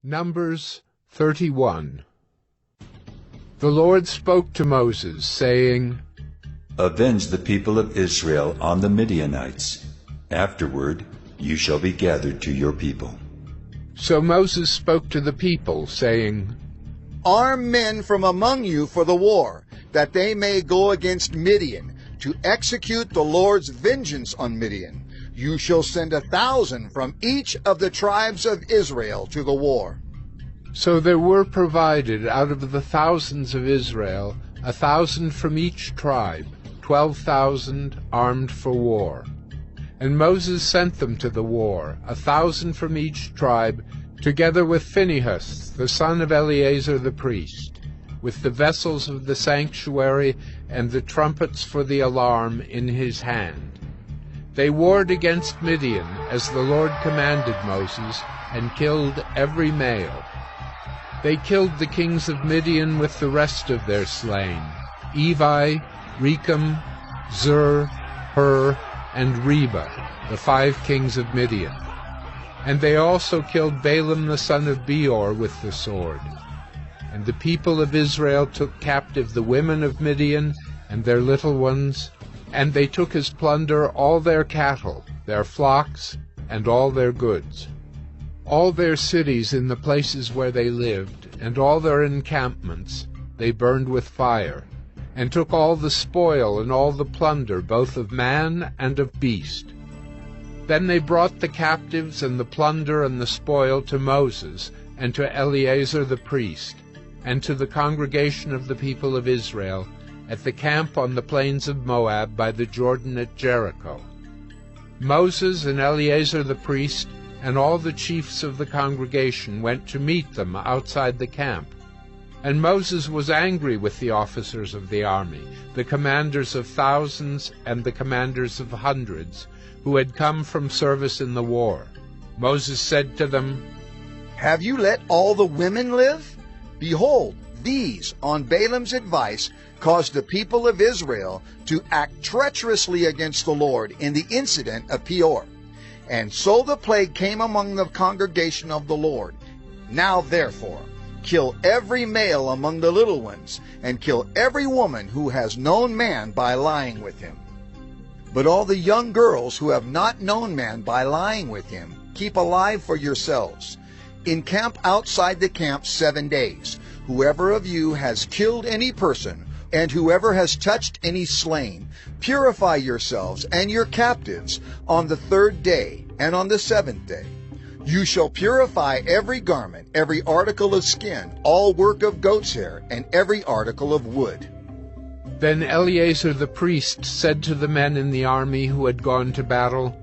Numbers 31. The Lord spoke to Moses, saying, Avenge the people of Israel on the Midianites. Afterward you shall be gathered to your people. So Moses spoke to the people, saying, Arm men from among you for the war, that they may go against Midian, to execute the Lord's vengeance on Midian. You shall send 1,000 from each of the tribes of Israel to the war. So there were provided out of the thousands of Israel 1,000 from each tribe, 12,000 armed for war. And Moses sent them to the war, 1,000 from each tribe, together with Phinehas, the son of Eleazar the priest, with the vessels of the sanctuary and the trumpets for the alarm in his hand. They warred against Midian, as the Lord commanded Moses, and killed every male. They killed the kings of Midian with the rest of their slain, Evi, Rechem, Zur, Hur, and Reba, the 5 kings of Midian. And they also killed Balaam the son of Beor with the sword. And the people of Israel took captive the women of Midian and their little ones, and they took as plunder all their cattle, their flocks, and all their goods. All their cities in the places where they lived, and all their encampments, they burned with fire, and took all the spoil and all the plunder, both of man and of beast. Then they brought the captives and the plunder and the spoil to Moses, and to Eleazar the priest, and to the congregation of the people of Israel, at the camp on the plains of Moab by the Jordan at Jericho. Moses and Eleazar the priest and all the chiefs of the congregation went to meet them outside the camp. And Moses was angry with the officers of the army, the commanders of thousands and the commanders of hundreds, who had come from service in the war. Moses said to them, Have you let all the women live? Behold, these, on Balaam's advice, caused the people of Israel to act treacherously against the Lord in the incident of Peor. And so the plague came among the congregation of the Lord. Now therefore, kill every male among the little ones, and kill every woman who has known man by lying with him. But all the young girls who have not known man by lying with him, keep alive for yourselves. Encamp outside the camp 7 days. Whoever of you has killed any person, and whoever has touched any slain, purify yourselves and your captives on the 3rd day and on the 7th day. You shall purify every garment, every article of skin, all work of goat's hair, and every article of wood. Then Eleazar the priest said to the men in the army who had gone to battle,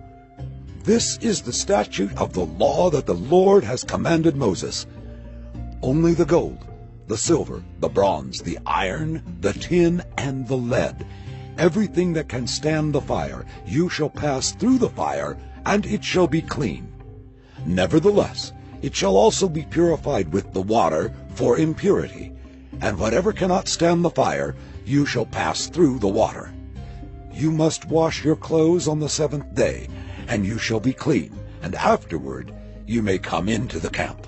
This is the statute of the law that the Lord has commanded Moses. Only the gold, the silver, the bronze, the iron, the tin, and the lead, everything that can stand the fire, you shall pass through the fire, and it shall be clean. Nevertheless, it shall also be purified with the water for impurity, and whatever cannot stand the fire, you shall pass through the water. You must wash your clothes on the 7th day, and you shall be clean, and afterward you may come into the camp.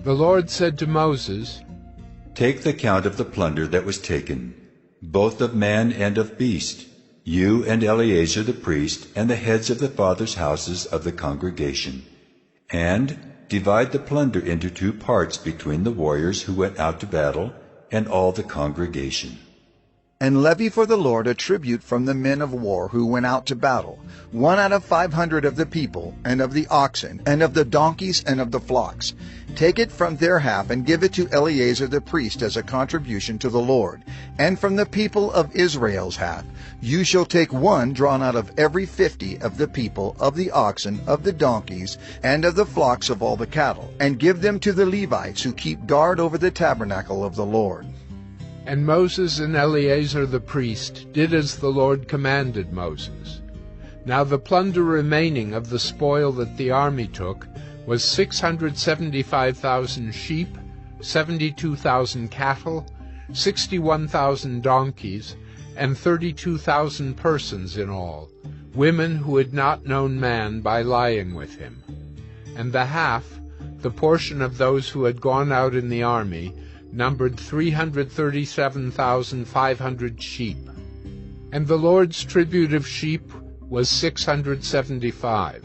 The Lord said to Moses, Take the count of the plunder that was taken, both of man and of beast, you and Eleazar the priest, and the heads of the fathers' houses of the congregation, and divide the plunder into 2 parts between the warriors who went out to battle and all the congregation. And levy for the Lord a tribute from the men of war who went out to battle, 1 out of 500 of the people, and of the oxen, and of the donkeys, and of the flocks. Take it from their half, and give it to Eleazar the priest as a contribution to the Lord. And from the people of Israel's half, you shall take 1 drawn out of every 50 of the people, of the oxen, of the donkeys, and of the flocks of all the cattle, and give them to the Levites who keep guard over the tabernacle of the Lord. And Moses and Eleazar the priest did as the Lord commanded Moses. Now the plunder remaining of the spoil that the army took was 675,000 sheep, 72,000 cattle, 61,000 donkeys, and 32,000 persons in all, women who had not known man by lying with him. And the half, the portion of those who had gone out in the army, numbered 337,500 sheep. And the Lord's tribute of sheep was 675.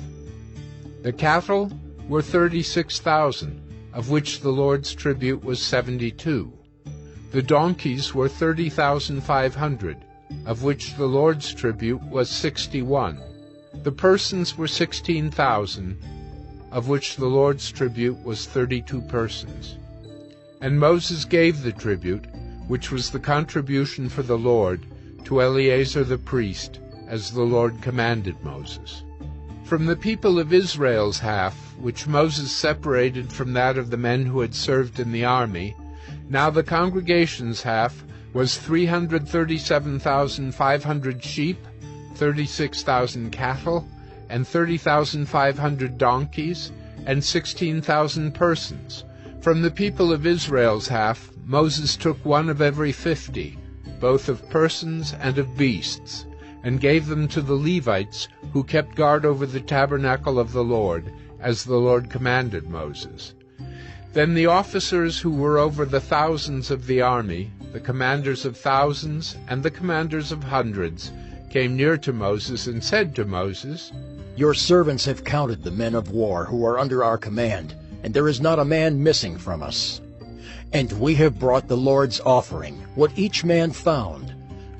The cattle were 36,000, of which the Lord's tribute was 72. The donkeys were 30,500, of which the Lord's tribute was 61. The persons were 16,000, of which the Lord's tribute was 32 persons. And Moses gave the tribute, which was the contribution for the Lord, to Eleazar the priest, as the Lord commanded Moses. From the people of Israel's half, which Moses separated from that of the men who had served in the army, now the congregation's half was 337,500 sheep, 36,000 cattle, and 30,500 donkeys, and 16,000 persons. From the people of Israel's half, Moses took one of every 50, both of persons and of beasts, and gave them to the Levites, who kept guard over the tabernacle of the Lord, as the Lord commanded Moses. Then the officers who were over the thousands of the army, the commanders of thousands and the commanders of hundreds, came near to Moses and said to Moses, "Your servants have counted the men of war who are under our command, and there is not a man missing from us. And we have brought the Lord's offering, what each man found,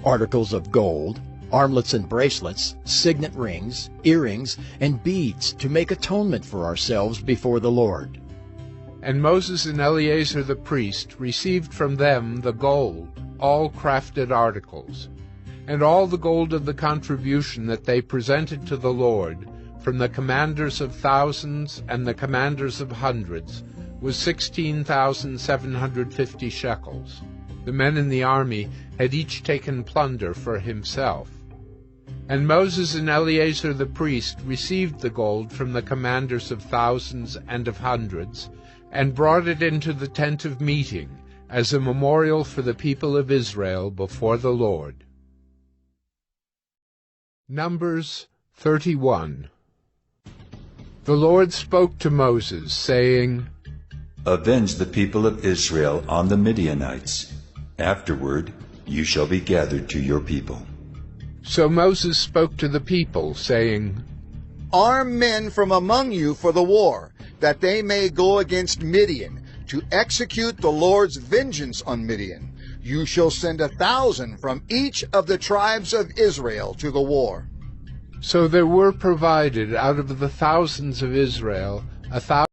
articles of gold, armlets and bracelets, signet rings, earrings, and beads, to make atonement for ourselves before the Lord." And Moses and Eleazar the priest received from them the gold, all crafted articles, and all the gold of the contribution that they presented to the Lord, from the commanders of thousands and the commanders of hundreds, was 16,750 shekels. The men in the army had each taken plunder for himself. And Moses and Eleazar the priest received the gold from the commanders of thousands and of hundreds, and brought it into the tent of meeting, as a memorial for the people of Israel before the Lord. Numbers 31. The Lord spoke to Moses, saying, Avenge the people of Israel on the Midianites. Afterward you shall be gathered to your people. So Moses spoke to the people, saying, Arm men from among you for the war, that they may go against Midian, to execute the Lord's vengeance on Midian. You shall send 1,000 from each of the tribes of Israel to the war. So there were provided out of the thousands of Israel 1,000